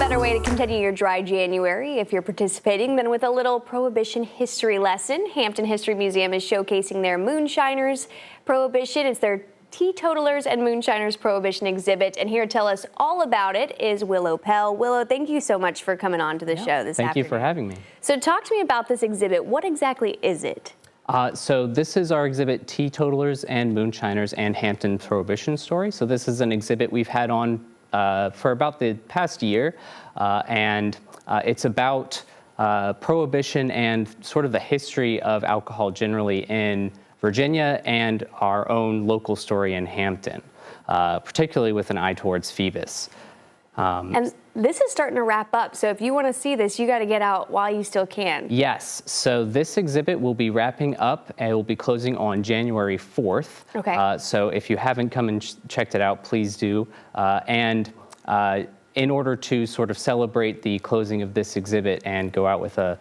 better way to continue your dry January if you're participating than with a little Prohibition history lesson. Hampton History Museum is showcasing their Moonshiners Prohibition. It's their Teetotalers and Moonshiners Prohibition exhibit, and here to tell us all about it is Willow Pell. Willow, thank you so much for coming on to the show this afternoon. Thank you for having me. So talk to me about this exhibit. What exactly is it? So this is our exhibit, Teetotalers and Moonshiners and Hampton Prohibition Story. So this is an exhibit we've had on for about the past year, and it's about Prohibition and sort of the history of alcohol generally in Virginia and our own local story in Hampton, particularly with an eye towards Phoebus. And this is starting to wrap up, so if you want to see this, you got to get out while you still can. Yes, so this exhibit will be wrapping up and it will be closing on January 4th. Okay. So if you haven't come and checked it out, please do. In order to sort of celebrate the closing of this exhibit and go out with a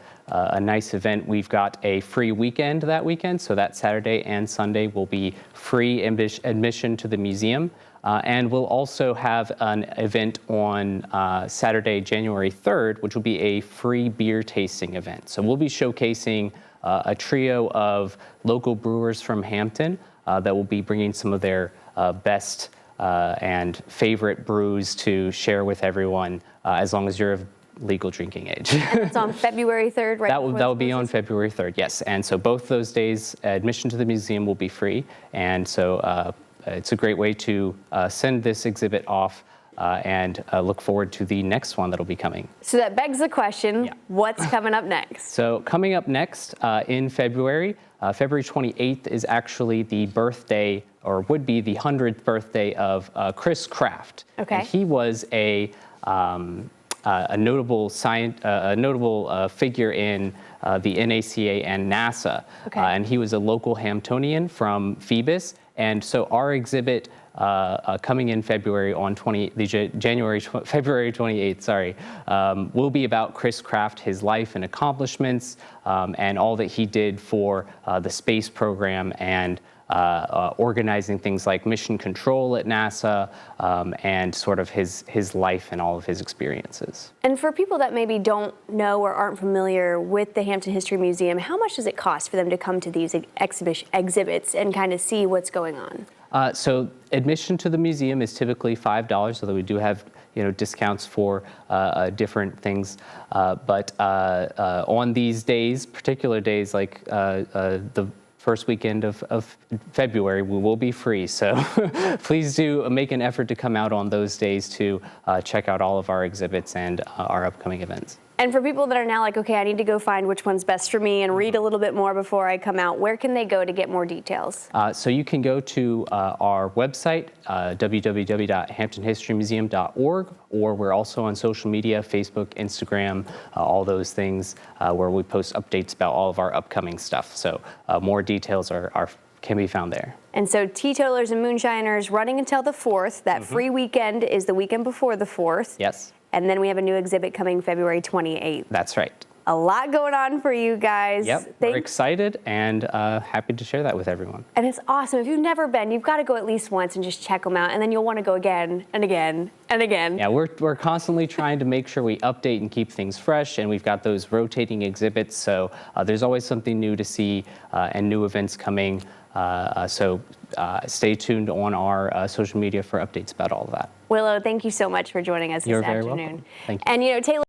nice event, we've got a free weekend that weekend. So that Saturday and Sunday will be free admission to the museum. And we'll also have an event on Saturday, January 3rd, which will be a free beer tasting event. So we'll be showcasing a trio of local brewers from Hampton that will be bringing some of their best and favorite brews to share with everyone, as long as you're of legal drinking age. And it's on February 3rd, right? That will be on February 3rd, yes. And so both those days, admission to the museum will be free. And so it's a great way to send this exhibit off and look forward to the next one that'll be coming. So that begs the question, what's coming up next? So coming up next in February, February 28th is actually the birthday, or would be the 100th birthday of Chris Kraft. Okay. And he was a notable figure in the NACA and NASA. Okay. And he was a local Hamptonian from Phoebus. And so our exhibit coming in February on February 28th, sorry, will be about Chris Kraft, his life and accomplishments, and all that he did for the space program and organizing things like mission control at NASA, and sort of his life and all of his experiences. And for people that maybe don't know or aren't familiar with the Hampton History Museum, how much does it cost for them to come to these exhibits and kind of see what's going on? So admission to the museum is typically $5, although we do have discounts for different things. But on these days, particular days like the first weekend of February, we will be free. So please do make an effort to come out on those days to check out all of our exhibits and our upcoming events. And for people that are now like, okay, I need to go find which one's best for me and read a little bit more before I come out, where can they go to get more details? So you can go to our website, www.hamptonhistorymuseum.org, or we're also on social media, Facebook, Instagram, all those things, where we post updates about all of our upcoming stuff. So more details can be found there. And so Teetotalers and Moonshiners running until the 4th. That free weekend is the weekend before the 4th. Yes. And then we have a new exhibit coming February 28th. That's right. A lot going on for you guys. Yep, we're excited and happy to share that with everyone. And it's awesome. If you've never been, you've got to go at least once and just check them out, and then you'll want to go again and again and again. Yeah, we're constantly trying to make sure we update and keep things fresh, and we've got those rotating exhibits, so there's always something new to see and new events coming. So stay tuned on our social media for updates about all of that. Willow, thank you so much for joining us this afternoon. You're very welcome. Thank you. And Taylor.